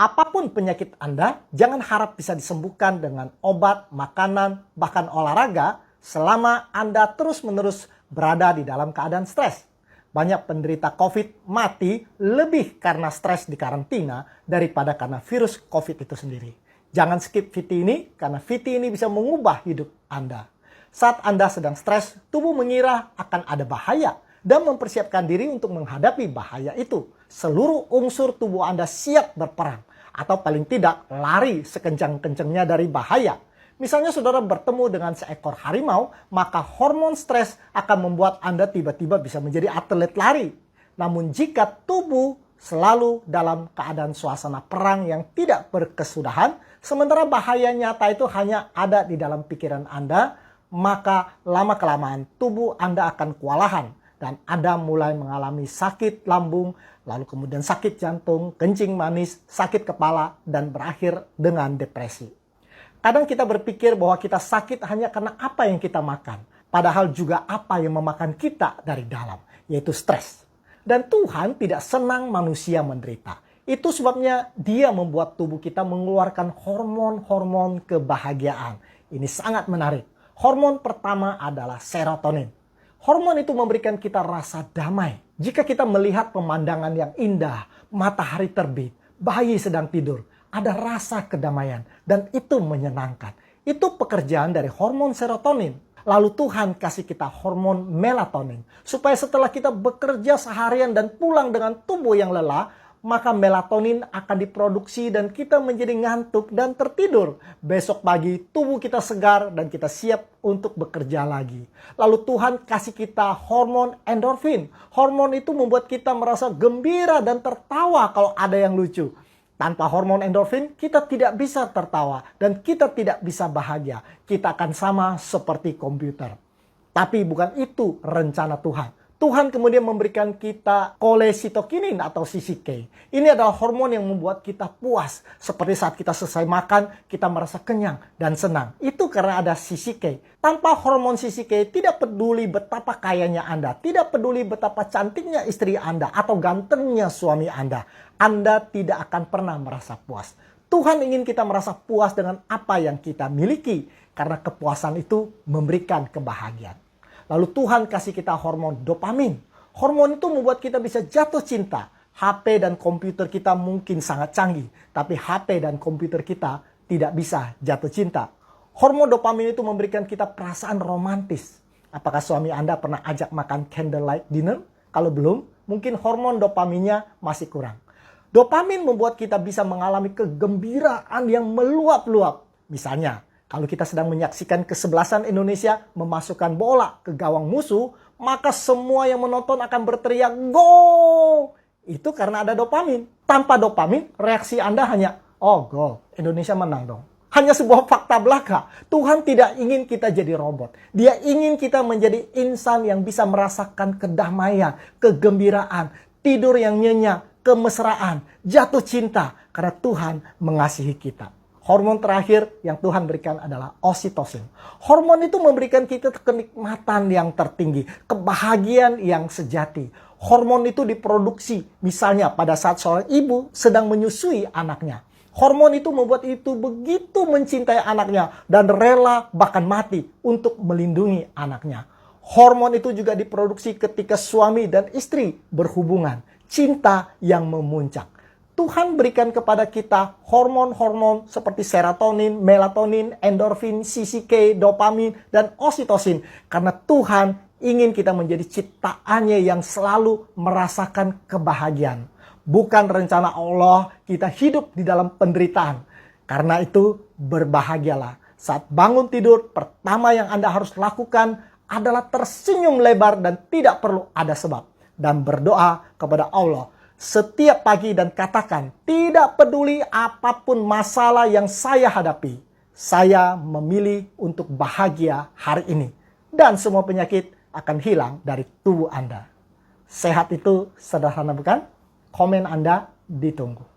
Apapun penyakit Anda, jangan harap bisa disembuhkan dengan obat, makanan, bahkan olahraga selama Anda terus-menerus berada di dalam keadaan stres. Banyak penderita COVID mati lebih karena stres di karantina daripada karena virus COVID itu sendiri. Jangan skip VT ini karena VT ini bisa mengubah hidup Anda. Saat Anda sedang stres, tubuh mengira akan ada bahaya dan mempersiapkan diri untuk menghadapi bahaya itu. Seluruh unsur tubuh Anda siap berperang, atau paling tidak lari sekencang-kencangnya dari bahaya. Misalnya saudara bertemu dengan seekor harimau, maka hormon stres akan membuat Anda tiba-tiba bisa menjadi atlet lari. Namun jika tubuh selalu dalam keadaan suasana perang yang tidak berkesudahan, sementara bahaya nyata itu hanya ada di dalam pikiran Anda, maka lama-kelamaan tubuh Anda akan kewalahan dan Anda mulai mengalami sakit lambung, lalu kemudian sakit jantung, kencing manis, sakit kepala, dan berakhir dengan depresi. Kadang kita berpikir bahwa kita sakit hanya karena apa yang kita makan, padahal juga apa yang memakan kita dari dalam, yaitu stres. Dan Tuhan tidak senang manusia menderita. Itu sebabnya Dia membuat tubuh kita mengeluarkan hormon-hormon kebahagiaan. Ini sangat menarik. Hormon pertama adalah serotonin. Hormon itu memberikan kita rasa damai. Jika kita melihat pemandangan yang indah, matahari terbit, bayi sedang tidur, ada rasa kedamaian dan itu menyenangkan. Itu pekerjaan dari hormon serotonin. Lalu Tuhan kasih kita hormon melatonin. Supaya setelah kita bekerja seharian dan pulang dengan tubuh yang lelah, maka melatonin akan diproduksi dan kita menjadi ngantuk dan tertidur. Besok pagi tubuh kita segar dan kita siap untuk bekerja lagi. Lalu Tuhan kasih kita hormon endorfin. Hormon itu membuat kita merasa gembira dan tertawa kalau ada yang lucu. Tanpa hormon endorfin, kita tidak bisa tertawa dan kita tidak bisa bahagia. Kita akan sama seperti komputer. Tapi bukan itu rencana Tuhan. Tuhan kemudian memberikan kita kolesitokinin atau CCK. Ini adalah hormon yang membuat kita puas. Seperti saat kita selesai makan, kita merasa kenyang dan senang. Itu karena ada CCK. Tanpa hormon CCK, tidak peduli betapa kayanya Anda, tidak peduli betapa cantiknya istri Anda atau gantengnya suami Anda tidak akan pernah merasa puas. Tuhan ingin kita merasa puas dengan apa yang kita miliki, karena kepuasan itu memberikan kebahagiaan. Lalu Tuhan kasih kita hormon dopamin. Hormon itu membuat kita bisa jatuh cinta. HP dan komputer kita mungkin sangat canggih, tapi HP dan komputer kita tidak bisa jatuh cinta. Hormon dopamin itu memberikan kita perasaan romantis. Apakah suami Anda pernah ajak makan candlelight dinner? Kalau belum, mungkin hormon dopaminnya masih kurang. Dopamin membuat kita bisa mengalami kegembiraan yang meluap-luap. Misalnya, kalau kita sedang menyaksikan kesebelasan Indonesia memasukkan bola ke gawang musuh, maka semua yang menonton akan berteriak, "Gol!" Itu karena ada dopamin. Tanpa dopamin, reaksi Anda hanya, "Oh, gol, Indonesia menang dong." Hanya sebuah fakta belaka. Tuhan tidak ingin kita jadi robot. Dia ingin kita menjadi insan yang bisa merasakan kedamaian, kegembiraan, tidur yang nyenyak, kemesraan, jatuh cinta, karena Tuhan mengasihi kita. Hormon terakhir yang Tuhan berikan adalah oksitosin. Hormon itu memberikan kita kenikmatan yang tertinggi, kebahagiaan yang sejati. Hormon itu diproduksi misalnya pada saat seorang ibu sedang menyusui anaknya. Hormon itu membuat itu begitu mencintai anaknya dan rela bahkan mati untuk melindungi anaknya. Hormon itu juga diproduksi ketika suami dan istri berhubungan. Cinta yang memuncak. Tuhan berikan kepada kita hormon-hormon seperti serotonin, melatonin, endorfin, CCK, dopamin, dan oksitosin. Karena Tuhan ingin kita menjadi ciptaannya yang selalu merasakan kebahagiaan. Bukan rencana Allah kita hidup di dalam penderitaan. Karena itu berbahagialah. Saat bangun tidur, pertama yang Anda harus lakukan adalah tersenyum lebar dan tidak perlu ada sebab. Dan berdoa kepada Allah setiap pagi dan katakan, tidak peduli apapun masalah yang saya hadapi, saya memilih untuk bahagia hari ini. Dan semua penyakit akan hilang dari tubuh Anda. Sehat itu sederhana bukan? Komen Anda ditunggu.